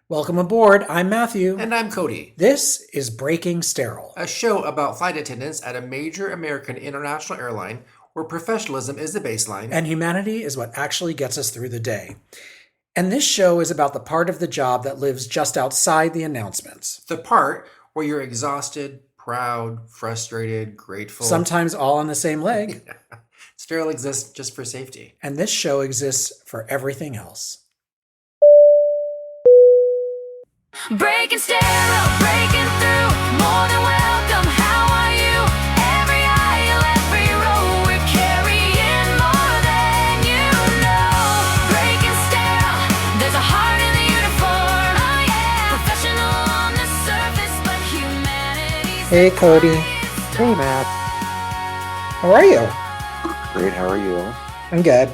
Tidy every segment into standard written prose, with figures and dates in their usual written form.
Welcome aboard. I'm Matthew. And I'm Cody, This is Breaking Sterile. a show about flight attendants at a major American international airline where professionalism is the baseline. And humanity is what actually gets us through the day. And this show is about the part of the job that lives just outside the announcements. The part where you're exhausted, proud, frustrated, grateful. Sometimes all on the same leg. Sterile exists just for safety. And this show exists for everything else. Breaking sterile, breaking through, more than welcome. How are you? Every aisle, every row, we're carrying more than you know. Breaking sterile, there's a heart in the uniform. Oh yeah, professional on the surface, but humanity's Hey, Cody. Hey, Matt. How are you? Great. How are you? I'm good.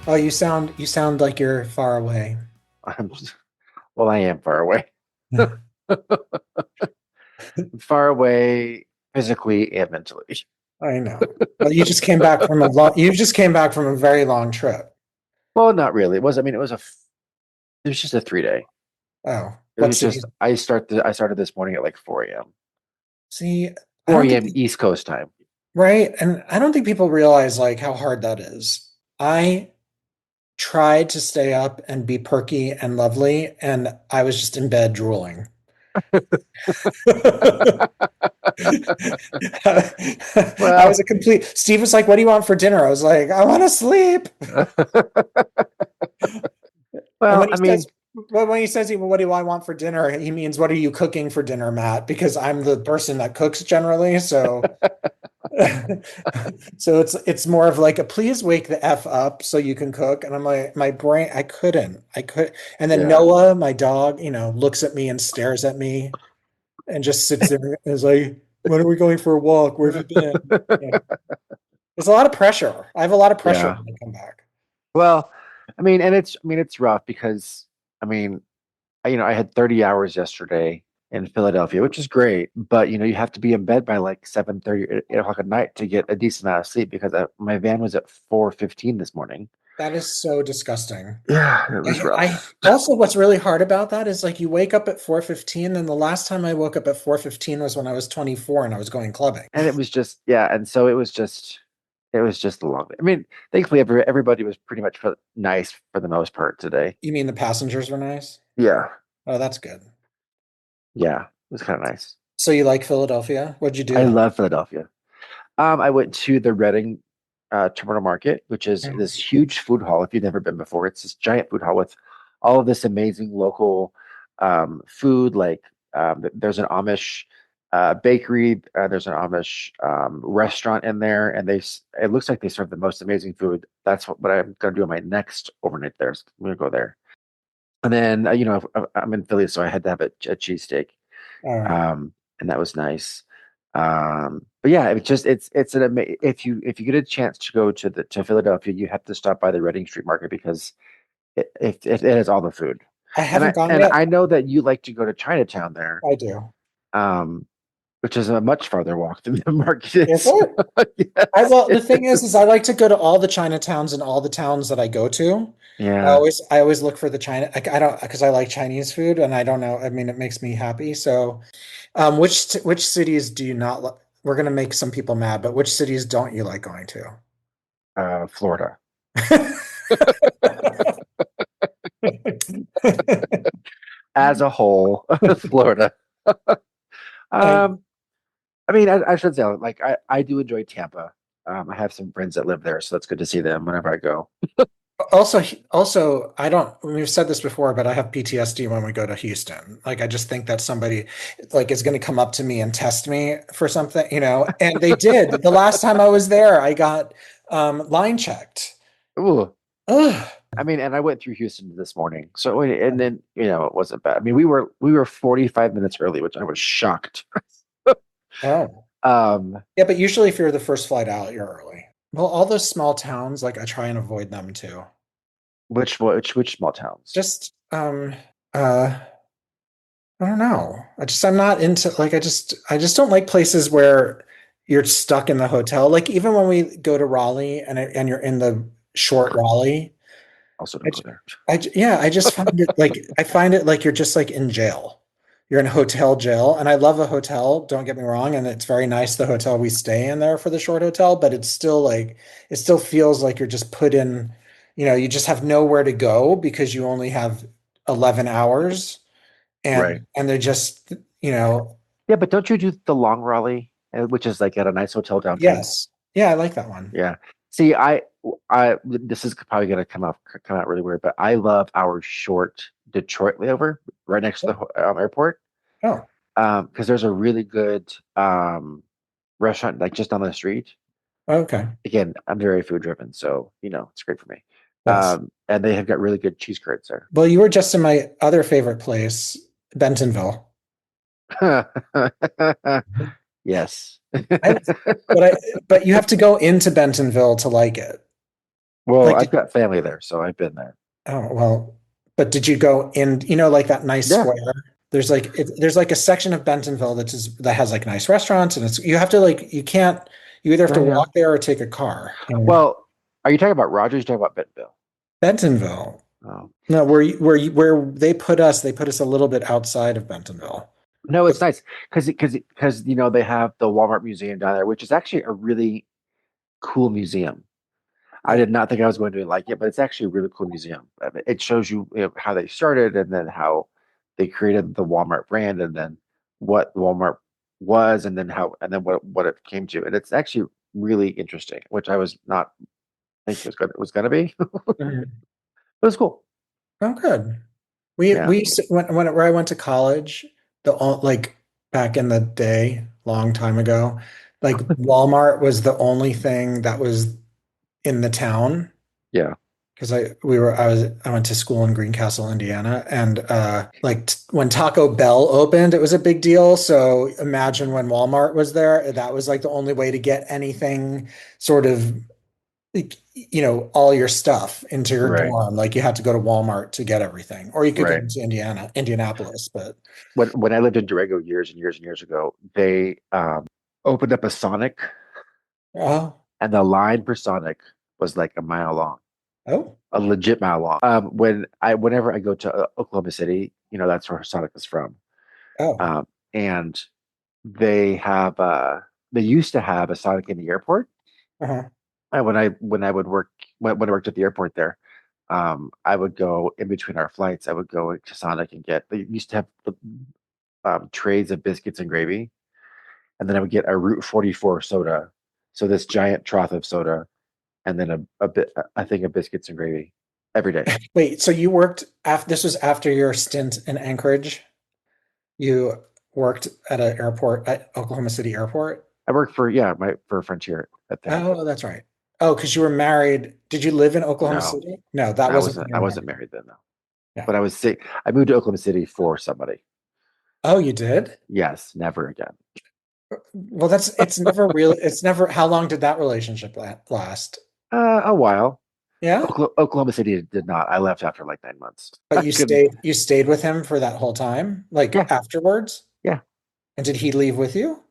Oh, you sound like you're far away. Well, I am far away. Far away physically and mentally. I know. Well, you just came back from a very long trip. Well, not really. It was just a 3-day. Oh, It was just I started this morning at like 4 a.m. See, 4 a.m. East Coast time. right? And I don't think people realize like how hard that is. I tried to stay up and be perky and lovely, and I was just in bed drooling. I was a complete. Steve was like, "What do you want for dinner?" I was like, "I want to sleep." Well, When he says, "What do I want for dinner?" he means, "What are you cooking for dinner, Matt?" Because I'm the person that cooks generally, so. So it's more of like a please wake the F up so you can cook. And I'm like, my brain, I could. And then Yeah. Noah, my dog, looks at me and stares at me and just sits there and is like, when are we going for a walk? Where have you been? Yeah. There's a lot of pressure. I have a lot of pressure Yeah. when I come back. Well, it's rough because I had 30 hours yesterday in Philadelphia, which is great, but you have to be in bed by like 7:30, 8 o'clock at night to get a decent amount of sleep because my van was at 4:15 this morning. That is so disgusting. Yeah, it was rough. Also, what's really hard about that is like you wake up at 4:15, and the last time I woke up at 4:15 was when I was 24 and I was going clubbing. And it was just, yeah, and so it was just a long day. Thankfully everybody was pretty much nice for the most part today. You mean the passengers were nice? Yeah. Oh, that's good. Yeah, it was kind of nice. So you like Philadelphia? What'd you do? I love Philadelphia. I went to the Reading Terminal Market, which is this huge food hall. If you've never been before, it's this giant food hall with all of this amazing local food. Like there's an Amish bakery, there's an Amish restaurant in there, and it looks like they serve the most amazing food. That's what I'm going to do on my next overnight there. So I'm going to go there. And then, I'm in Philly, so I had to have a cheesesteak. And that was nice. But yeah, if you get a chance to go to Philadelphia, you have to stop by the Reading Street Market because it has all the food. I haven't gone and yet. I know that you like to go to Chinatown there. I do. Which is a much farther walk than the market Is is. it? Yes. Well, the thing is I like to go to all the Chinatowns in all the towns that I go to. Yeah. I always look for the China. I don't because I like Chinese food and I don't know. I mean, it makes me happy. So, which cities do you not? We're gonna make some people mad, but which cities don't you like going to? Florida. As a whole, Florida. I should say, like, I do enjoy Tampa. I have some friends that live there, so it's good to see them whenever I go. Also, I don't. We've said this before, but I have PTSD when we go to Houston. Like, I just think that somebody like is going to come up to me and test me for something, And they did. The last time I was there, I got line checked. Ooh. Ugh. And I went through Houston this morning, so and then it wasn't bad. We were 45 minutes early, which I was shocked. Oh. Yeah, but usually if you're the first flight out, you're early. Well, all those small towns, like I try and avoid them too. Which small towns? Just I don't know. I'm not into like I just don't like places where you're stuck in the hotel. Like even when we go to Raleigh and you're in the short Raleigh, Also, I don't go there. I just find it like I find it like you're just like in jail. You're in a hotel jail, and I love a hotel, don't get me wrong, and it's very nice the hotel we stay in there for the short hotel, but it's still like it still feels like you're just put in, you just have nowhere to go because you only have 11 hours Right. and they're just, you know, Yeah, but don't you do the long Raleigh, which is like at a nice hotel downtown? yes. Yeah, I like that one. Yeah. See, this is probably gonna come out really weird, but I love our short Detroit layover right next to the airport. Oh, Because there's a really good restaurant like just down the street. okay. Again, I'm very food driven, so it's great for me. Yes. And they have got really good cheese curds there. Well, you were just in my other favorite place, Bentonville. Yes. I, but you have to go into Bentonville to like it. Well, Like, I've got family there, so I've been there. oh, well, but did you go in, like that nice Yeah. square? There's like a section of Bentonville that has like nice restaurants, and you have to like you either have to Yeah, yeah. walk there or take a car. Well, are you talking about Rogers? You're talking about Bentonville? Bentonville. Oh. No, where they put us a little bit outside of Bentonville. No, it's nice because they have the Walmart Museum down there, which is actually a really cool museum. I did not think I was going to like it, but it's actually a really cool museum. I mean, it shows you, how they started and then how they created the Walmart brand and then what Walmart was and then what it came to. And it's actually really interesting, which I was not thinking it was gonna be. Mhm. But it's cool. Oh, good. We Yeah. we used to, where I went to college, like back in the day, long time ago, like Walmart was the only thing that was in the town Yeah. because I went to school in Greencastle, Indiana, and like when Taco Bell opened, it was a big deal. So imagine when Walmart was there, that was like the only way to get anything sort of like, all your stuff into your Right. dorm. Like you had to go to Walmart to get everything, or you could go Right. into Indianapolis, but When I lived in Durango years and years and years ago, they opened up a Sonic, oh, and the line for Sonic was like a mile long, oh, a legit mile long. Whenever I go to Oklahoma City, that's where Sonic is from. oh, And they used to have a Sonic in the airport. uh-huh. And when I would work when I worked at the airport there, I would go in between our flights. I would go to Sonic and they used to have trays of biscuits and gravy, and then I would get a Route 44 soda, so this giant trough of soda, and then a bit I think of biscuits and gravy every day. Wait, so you worked after this was after your stint in Anchorage? You worked at an airport at Oklahoma City Airport? I worked for Frontier at the airport. Oh, that's right. Oh, because you were married. Did you live in Oklahoma No, City? No, that wasn't when you I were wasn't married. married then though. Yeah. But I was sick. I moved to Oklahoma City for somebody. Oh, you did? Yes, never again. Well, it's never, how long did that relationship last? A while. Yeah? Oklahoma City did not. I left after like 9 months. But I couldn't. you stayed with him for that whole time, like Yeah, afterwards? yeah. And did he leave with you?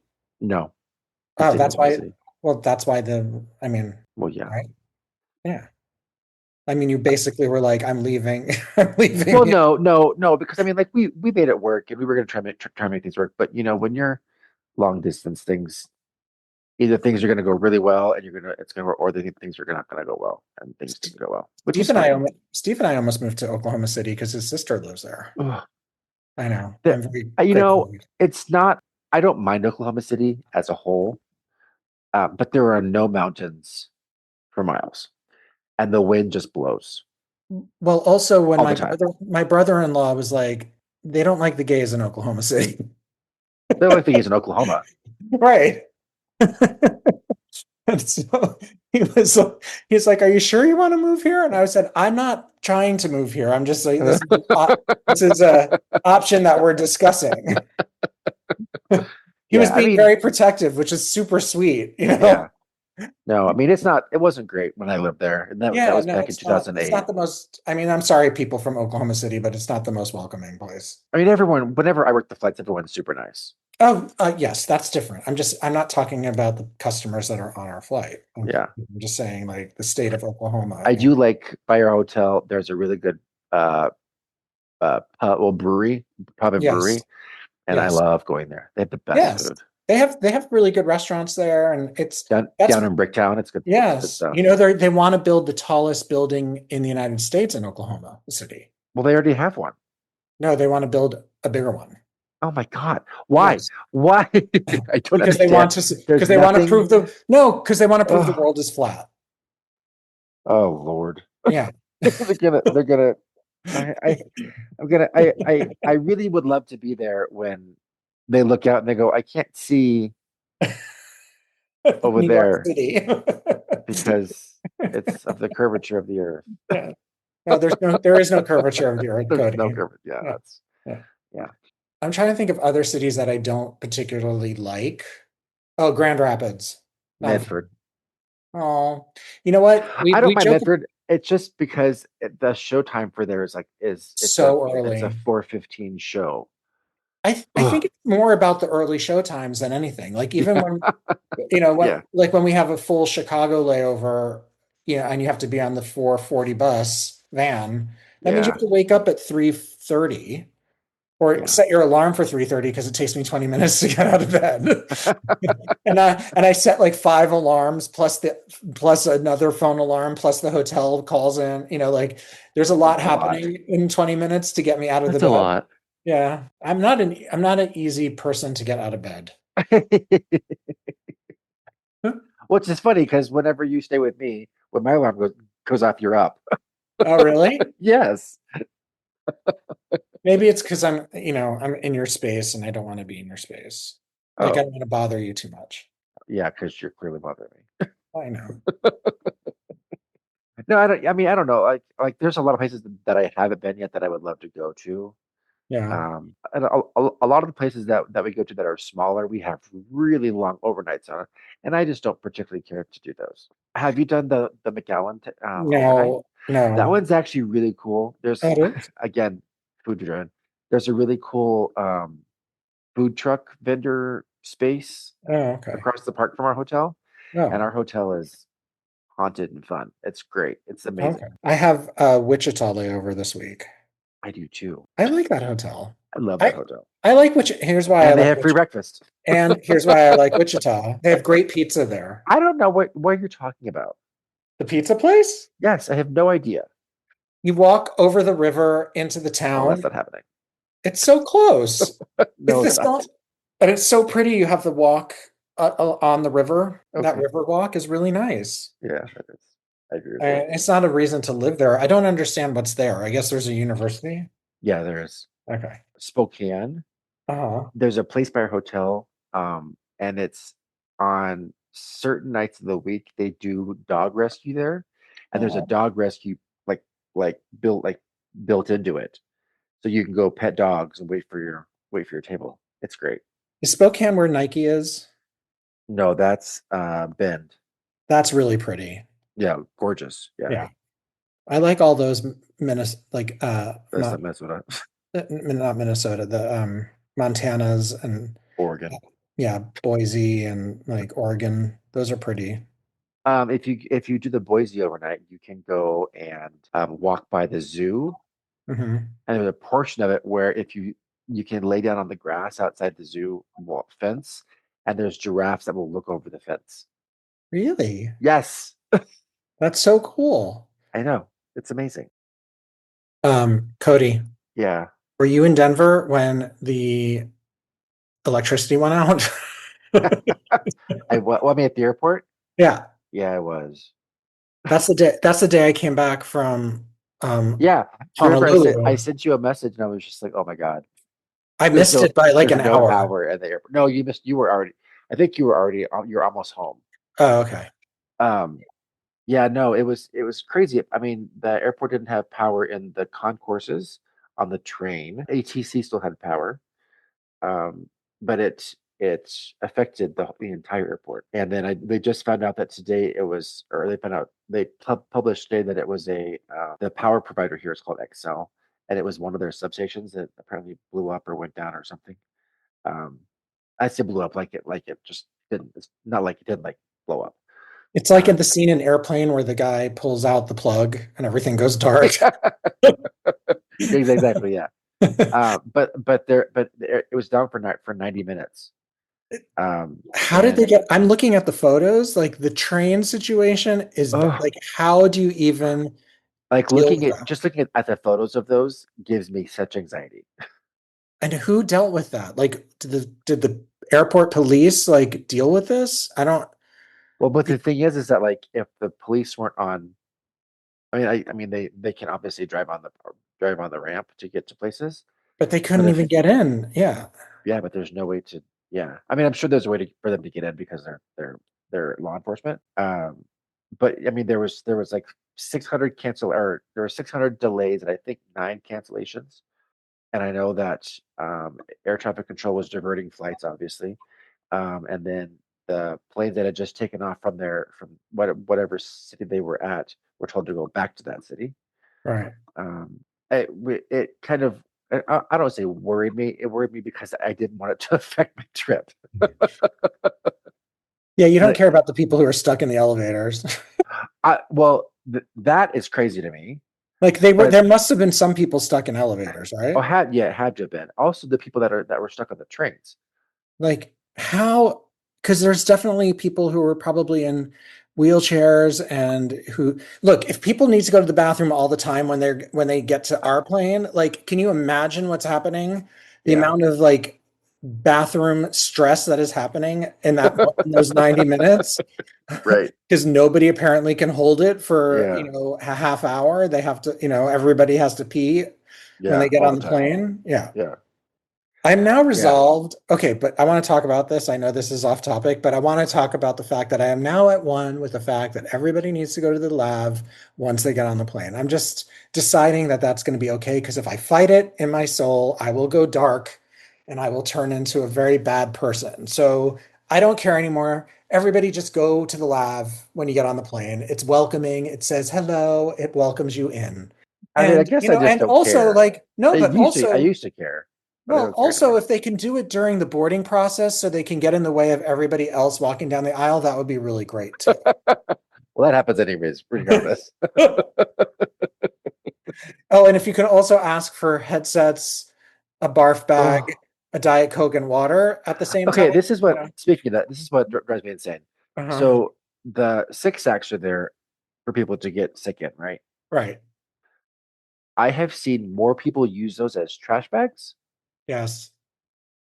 No, he Oh, stayed in that's Oklahoma why, City. well, that's why I mean, Well, yeah. right? Yeah. I mean, you basically were like, I'm leaving. I'm leaving. Well, no, because I mean, like we made it work, and we were going to try and make things work. But when you're long distance, either things are going to go really well, and it's going to, or things are not going to go well, and things didn't go well, which is fine. Steve and I almost moved to Oklahoma City because his sister lives there. Ugh. I know. The- I'm very You grateful. know, it's not. I don't mind Oklahoma City as a whole, but there are no mountains for miles, and the wind just blows Well, also when all the time. my brother-in-law was like, they don't like the gays in Oklahoma City. The only thing is in Oklahoma. Right. And so he's like, "Are you sure you want to move here?" And I said, "I'm not trying to move here. I'm just like this is a option that we're discussing." He was Yeah, I being mean, very protective, which is super sweet, yeah. No, I mean it wasn't great when I lived there. And that Yeah, was no, back in it's 2008. not the most, I mean, I'm sorry, people from Oklahoma City, but it's not the most welcoming place. I mean, whenever I work the flights, everyone's super nice. Oh, yes, that's different. I'm not talking about the customers that are on our flight. Yeah. I'm just saying like the state of Oklahoma. I do like by our hotel, there's a really good uh brewery, pub and Yes, brewery, and I yes, love going there. They have the best yes. food. They have really good restaurants there, and that's Down in Bricktown, it's good yes. stuff. You know, they want to build the tallest building in the United States in Oklahoma City. Well, they already have one. No, they want to build a bigger one. Oh my God. Why? Yes. Why? I don't Because they understand. want to because There's they want to nothing. prove the no, because they want to prove the Oh, world is flat. oh Lord. Yeah. They're gonna I I'm gonna I really would love to be there when they look out and they go, I can't see over New York there City. because it's of the curvature of the earth. Yeah. No, there is no curvature of the earth, There's no Cody. curvature. Yeah, Yeah. that's Yeah. yeah. I'm trying to think of other cities that I don't particularly like. Oh, Grand Rapids. Not a fan. Medford. Oh, you know what? I don't We mind joke Medford. It's just because the show time for there is like is so it's a early. 4:15 show. I think Ugh. it's more about the early show times than anything. Like even Yeah, when when yeah, like when we have a full Chicago layover, and you have to be on the 4:40 bus van, that means you have yeah, to wake up at 3:30 or yeah. set your alarm for 3:30 because it takes me 20 minutes to get out of bed. And I set like five alarms plus another phone alarm plus the hotel calls in. Like there's a lot That's a lot. happening in 20 minutes to get me out of the That's a bed. lot. Yeah, I'm not an easy person to get out of bed. Which is funny because whenever you stay with me, when my alarm goes off, you're up. Oh, really? Yes. Maybe it's because I'm in your space and I don't want to be in your space. Like I Oh, don't want to bother you too much. yeah, because you're clearly bothering me. I know. No, I don't. I mean, I don't know. There's a lot of places that I haven't been yet that I would love to go to. Yeah. And a lot of the places that we go to that are smaller, we have really long overnights on it, and I just don't particularly care to do those. Have you done the McAllen overnight? No, That no. one's actually really cool. Oh, There's it is? again food driven. There's a really cool food truck vendor space Oh, okay. across the park from our hotel, and Oh, our hotel is haunted and fun. It's great. It's okay. amazing. I have Wichita layover this week. I do too. I like that hotel. I love that I hotel, I like Here's why I and they like have free Wichita. breakfast. And here's why I like Wichita. They have great pizza there. I don't know what you're talking about. The pizza place? Yes, I have no idea. You walk over the river into the Oh, that's town. not happening. It's so close. It's No, it's this not. small, and it's so pretty. You have the walk on the river. That Okay. river walk is really nice. Yeah, that is. I agree with you. And it's not a reason to live there. I don't understand what's there. I guess there's a university. Yeah, there is. Okay. Spokane. Uh-huh. There's a place by our hotel, and it's on certain nights of the week they do dog rescue there, and there's a Oh. dog rescue like built into it, so you can go pet dogs and wait for your table. It's great. Is Spokane where Nike is? No, that's Bend. That's really pretty. Yeah, gorgeous. Yeah, Yeah. I like all those Minnesota, like that's not Minnesota, not Minnesota, the Montanas and Oregon. yeah, Boise and like Oregon. Those are pretty. If you do the Boise overnight, you can go and walk by the zoo, Hmm. and there's a portion of it where if you can lay down on the grass outside the zoo fence, and there's giraffes that will look over the fence. Really? Yes, That's so cool. I know. It's amazing. Cody, Yeah. were you in Denver when the electricity went out? I mean, at the airport? Yeah, Yeah, I was. that's the day I came back from Yeah. Remember, I Honolulu. sent you a message, and I was just like, oh my God, I missed it by like there's an no hour. power at the airport. No, you missed. You were already. I think you were already. You're almost home. Oh, okay. Um, Yeah, no, it was crazy. I mean, the airport didn't have power in the concourses on the train. ATC still had power, but it affected the entire airport. And then they just found out that today it was, or they found out they published today that it was the power provider here is called Excel, and it was one of their substations that apparently blew up or went down or something. Um, I say blew up like it just didn't. It's not like it didn't like blow up. It's like in the scene in Airplane where the guy pulls out the plug and everything goes dark. Exactly, yeah. It was down for 90 minutes. How did they And get? I'm looking at the photos. Like the train situation is oh, like, how do you even like deal with looking at the photos of those gives me such anxiety. And who dealt with that? Like, did the airport police like deal with this? I don't. Well, but the thing is that like if the police weren't on, I mean they can obviously drive on the ramp to get to places, But they but couldn't even if get in. Yeah, yeah, but there's no way to yeah. I mean, I'm sure there's a way for them to get in because they're law enforcement. But I mean, there was like 600 cancel or there were 600 delays and I think 9 cancellations. And I know that air traffic control was diverting flights, obviously, and then the planes that had just taken off from whatever city they were at were told to go back to that city. right. Um, it kind of I don't say worried me. It worried me because I didn't want it to affect my trip. Yeah, you don't Like, care about the people who are stuck in the elevators. well, that is crazy to me. Like they were, But there must have been some people stuck in elevators, oh, right? it had to have been. Also, the people that were stuck on the trains. Like how, because there's definitely people who are probably in wheelchairs and who look, if people need to go to the bathroom all the time when they get to our plane, like can you imagine what's happening? The Yeah, amount of like bathroom stress that is happening in that in those 90 minutes right. because nobody apparently can hold it for, Yeah, a half hour. They have to, everybody has to pee when they yeah, get all on the the time. plane. Yeah. Yeah, I'm now yeah. resolved. Okay, but I want to talk about this. I know this is off topic, but I want to talk about the fact that I am now at one with the fact that everybody needs to go to the lab once they get on the plane. I'm just deciding that that's going to be okay because if I fight it in my soul, I will go dark and I will turn into a very bad person. So I don't care anymore. Everybody just go to the lab when you get on the plane. It's welcoming. It says hello. It welcomes you in. I mean, I And, guess I just and don't also care. like, no, but I also used to care, but I well, don't care also, anymore. if they can do it during the boarding process so they can get in the way of everybody else walking down the aisle, that would be really great too. Well, that happens anyways, regardless. Oh, and if you can also ask for headsets, a barf bag, Oh, a Diet Coke, and water at the same time, okay. This is you what. know. Speaking of that, this is what drives me insane. Uh-huh. So the six sacks are there for people to get sick in, right? Right. I have seen more people use those as trash bags. Yes.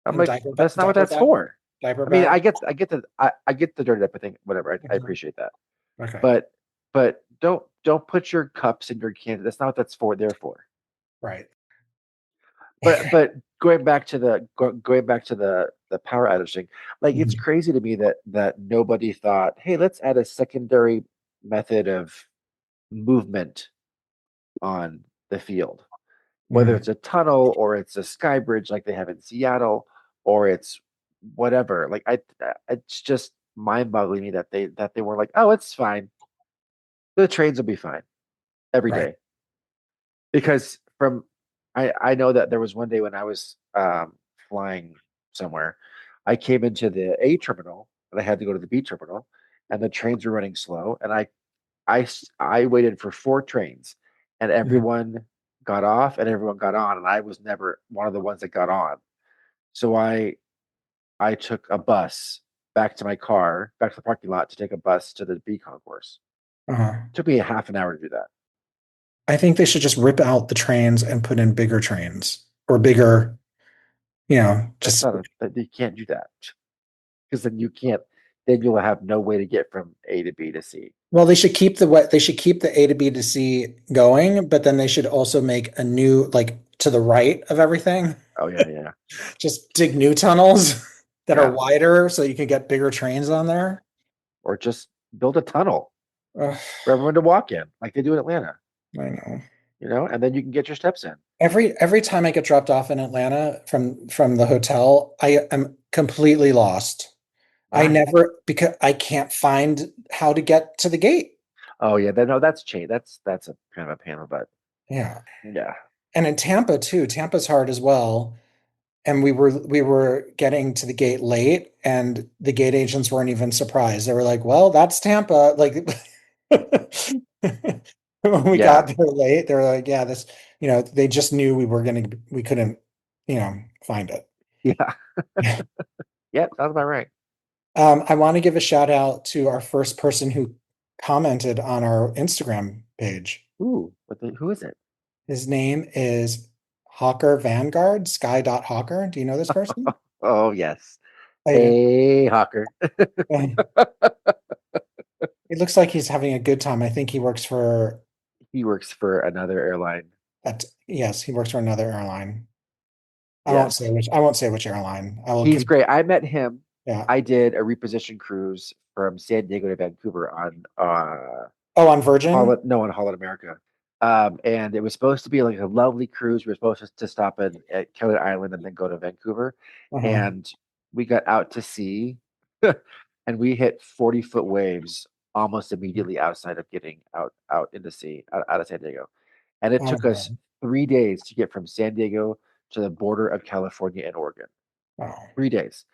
I'm And like, that's not what diaper that's bag, for. diaper I mean, bag. I get the dirty up thing, whatever. I Mhm. appreciate that, Okay. but don't put your cups in your cans. That's not what that's for. There for. Right. But going back to the power outage thing, like it's Mhm. crazy to me that nobody thought, hey, let's add a secondary method of movement on the field, whether Mhm. it's a tunnel or it's a sky bridge like they have in Seattle, or it's whatever. Like it's just mind-boggling me that they were like, oh, it's fine. The trains will be fine every Right. day because I know that there was one day when I was flying somewhere, I came into the A terminal and I had to go to the B terminal, and the trains were running slow, and I waited for 4 trains, and Mhm. everyone got off and everyone got on, and I was never one of the ones that got on. So I took a bus back to my car, back to the parking lot to take a bus to the B concourse. Uh-huh. It took me a half an hour to do that. I think they should just rip out the trains and put in bigger trains or bigger, That's just not a that you can't do that because then you can't. Then you'll have no way to get from A to B to C. well, they should keep the what they should keep the A to B to C going, but then they should also make a new like to the right of everything. Oh yeah, yeah, Just dig new tunnels that are yeah. wider so you can get bigger trains on there. Or just build a tunnel Ugh, for everyone to walk in, like they do in Atlanta. I know. And then you can get your steps in. Every time I get dropped off in Atlanta from the hotel, I am completely lost. I Why? never because I can't find how to get to the gate. Oh yeah, no, that's chain. That's a kind of a pain in the butt. Yeah. Yeah. And in Tampa too. Tampa's hard as well. and we were getting to the gate late, and the gate agents weren't even surprised. They were like, "Well, that's Tampa." Like when we Yeah. got there late, they were like, "Yeah, this," they just knew we couldn't, find it. Yeah. Yeah, sounds about right. I want to give a shout out to our first person who commented on our Instagram page. Ooh, who is it? His name is Hawker Vanguard, Sky.Hawker. Do you know this person? Oh, yes. I do. Hey, Hawker. It looks like he's having a good time. I think he works for He works for another airline. yes, he works for another airline. Yes. I won't say which airline. I will He's great. I met him. yeah. I did a reposition cruise from San Diego to Vancouver on Oh, on Virgin? On Holland America. And it was supposed to be like a lovely cruise. We were supposed to stop at Kelly Island and then go to Vancouver. Uh-huh. And we got out to sea and we hit 40-foot waves almost immediately outside of getting out into sea, out of San Diego. And it Oh, took us 3 days to get from San Diego to the border of California and Oregon. oh, 3 days.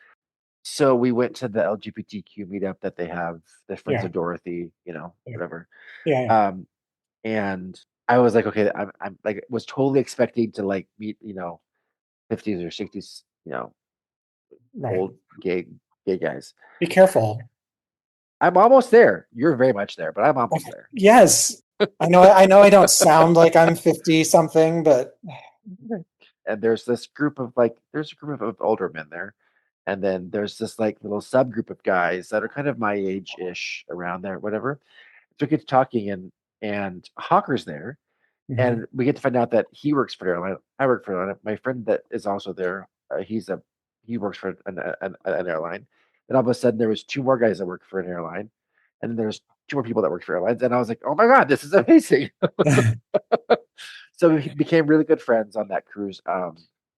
So we went to the LGBTQ meetup that they have, the Friends yeah. of Dorothy, Yeah. whatever. Yeah. Um, and I was like, okay, I'm like, was totally expecting to like meet, 50s or 60s, Right. old gay guys. Be careful. I'm almost there. You're very much there, but I'm almost there. Yes. I know I don't sound like I'm 50 something, but And there's a group of older men there. And then there's this like little subgroup of guys that are kind of my age-ish around there, whatever. So we get to talking and Hawker's there. Mhm. And we get to find out that he works for an airline. I work for an airline. My friend that is also there, he works for an airline. Then all of a sudden, there was two more guys that work for an airline, and then there's two more people that work for airlines. And I was like, oh my god, this is amazing! So we became really good friends on that cruise.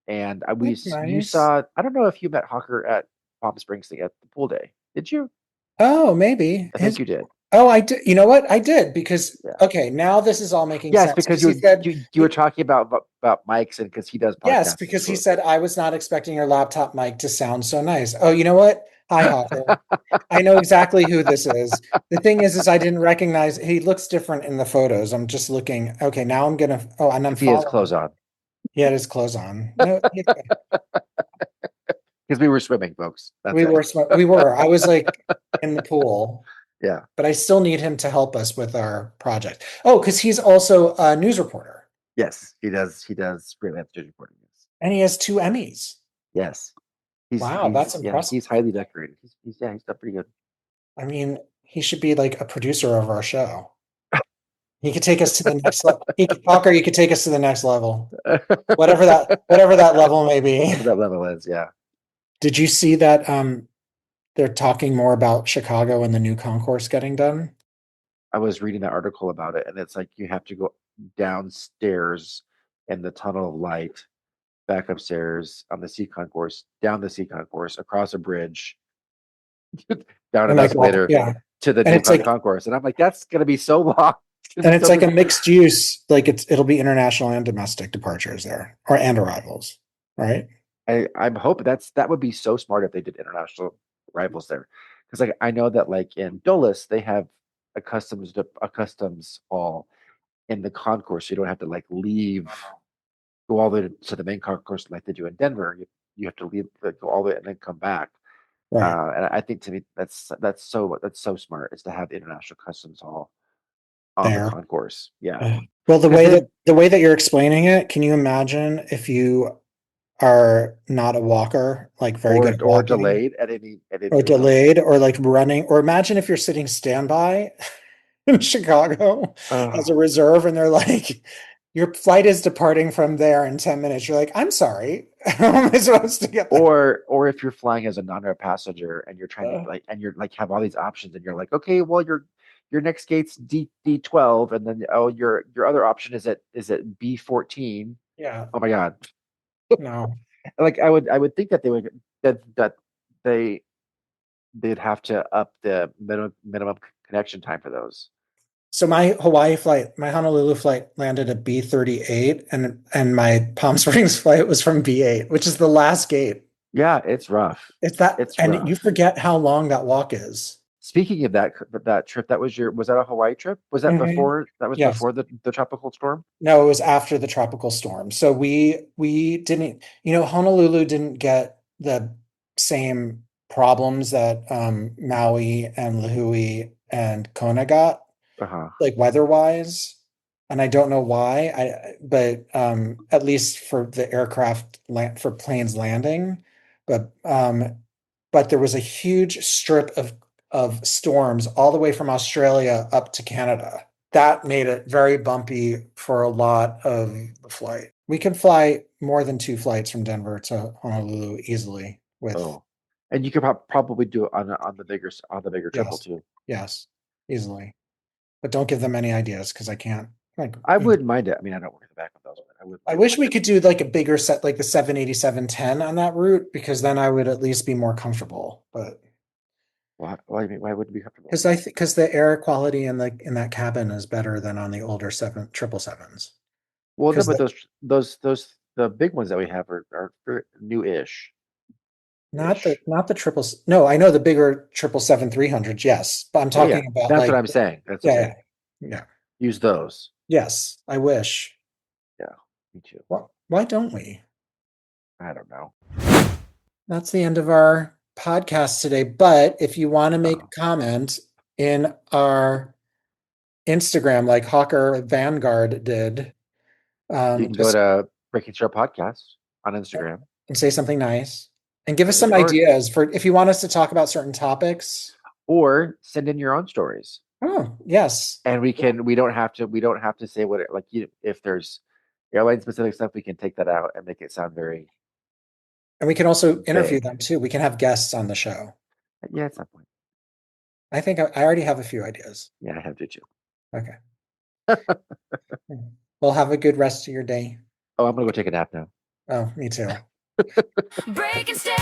And That's you nice. saw. I don't know if you met Hawker at Palm Springs thing at the pool day. Did you? Oh, maybe I think his. you did. Oh, I did. You know what? I did because Yeah. okay, now this is all making Yes, sense because because he said you were talking about mics and because he does yes, podcasts because he too. said I was not expecting your laptop mic to sound so nice. Oh, you know what? Hi, Hawker. I know exactly who this is. The thing is I didn't recognize he looks different in the photos. I'm just looking. Okay, now I'm gonna. Oh, and I'm Because he has following. clothes on. He had his clothes on. No, Because we were swimming, folks. That's we it. were. We were. I was like in the pool, Yeah. but I still need him to help us with our project. Oh, because he's also a news reporter, Yes, he does. He does freelance news reporting. and he has two Emmys. Yes. Wow, that's impressive. He's highly decorated. He's done pretty good. I mean, he should be like a producer of our show. He could take us to the next level. Parker, you could take us to the next level. Whatever that level may be. Whatever that level is, yeah. Did you see that they're talking more about Chicago and the new concourse getting done? I was reading that article about it, and it's like you have to go downstairs in the tunnel of light, back upstairs on the sea concourse, down the sea concourse, across a bridge, down And an like escalator yeah. to the And new it's like concourse. And I'm like, that's gonna be so long. It's gonna and be it's so like a busy. mixed use, like it'll be international and domestic departures there or and arrivals, right? I'm hoping that would be so smart if they did international rivals there, because like I know that like in Dulles they have a customs hall in the concourse. So you don't have to like leave, go all the way to the main concourse like they do in Denver. You have to leave, go all the way and then come back. Right And I think to me that's so smart is to have the international customs hall on the there. concourse. Yeah, Well, the because way that then you're explaining it, can you imagine if you are not a walker, like very good at or walking, delayed at or any time. delayed, or like running, or imagine if you're sitting standby in Chicago as Uh, a reserve and they're like, your flight is departing from there in 10 minutes. You're like, I'm sorry. How am I supposed to get there? or if you're flying as a non-air passenger and you're trying to Uh, like and you're like have all these options and you're like, okay, well your next gate's D12 and then oh your other option is at B14. yeah, Oh my God. no. Like I would think that they would that they they'd have to up the minimum connection time for those. So my Hawaii flight, my Honolulu flight landed at B38 and my Palm Springs flight was from B8, which is the last gate. Yeah, it's rough. It's that It's and you rough. forget how long that walk is. Speaking of that trip, was that a Hawaii trip? Was that Mhm. before Yes. the tropical storm? No, it was after the tropical storm. So we didn't, Honolulu didn't get the same problems that Maui and Lihue and Kona got, Uh-huh. like weather-wise. And I don't know why. But at least for the for planes landing, but there was a huge strip of storms all the way from Australia up to Canada. That made it very bumpy for a lot of the flight. We can fly more than 2 flights from Denver to Honolulu easily with, Oh. And you could probably do it on the bigger triple yes, too. yes, easily. But don't give them any ideas because I can't. Like, I wouldn't mind it. I mean, I don't work the back of those, but I would I like wish we could do like a bigger set, like the 787-10 on that route, because then I would at least be more comfortable. But why would it be comfortable? because because the air quality in that cabin is better than on the older 777s. Well, no, Because but those the big ones that we have are new-ish. not the triples. No, I know the bigger 777-300s. Yes, but I'm Yeah, yeah. talking about That's like, what I'm saying. That's what I'm yeah, saying. yeah. Use those. Yes, I wish. Yeah, me too. Why don't we? I don't know. That's the end of our podcast today. But if you want to make a comment in our Instagram, like Hawker Vanguard did, You can go just to Breaking Show Podcast on Instagram, and say something nice and give us some or ideas for if you want us to talk about certain topics. or send in your own stories. Oh, yes. And we don't have to say what it like if there's airline specific stuff, we can take that out and make it sound very And we can also interview vague. them too. We can have guests on the show. Yeah, at some point. I think I already have a few ideas. Yeah, I have to too. Okay. Well, have a good rest of your day. Oh, I'm gonna go take a nap now. Breaking through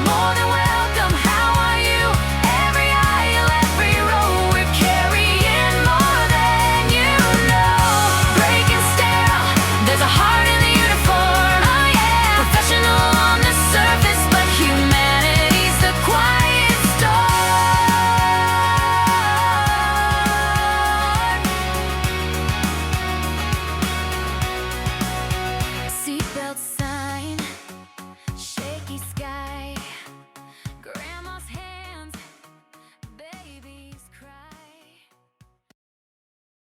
more than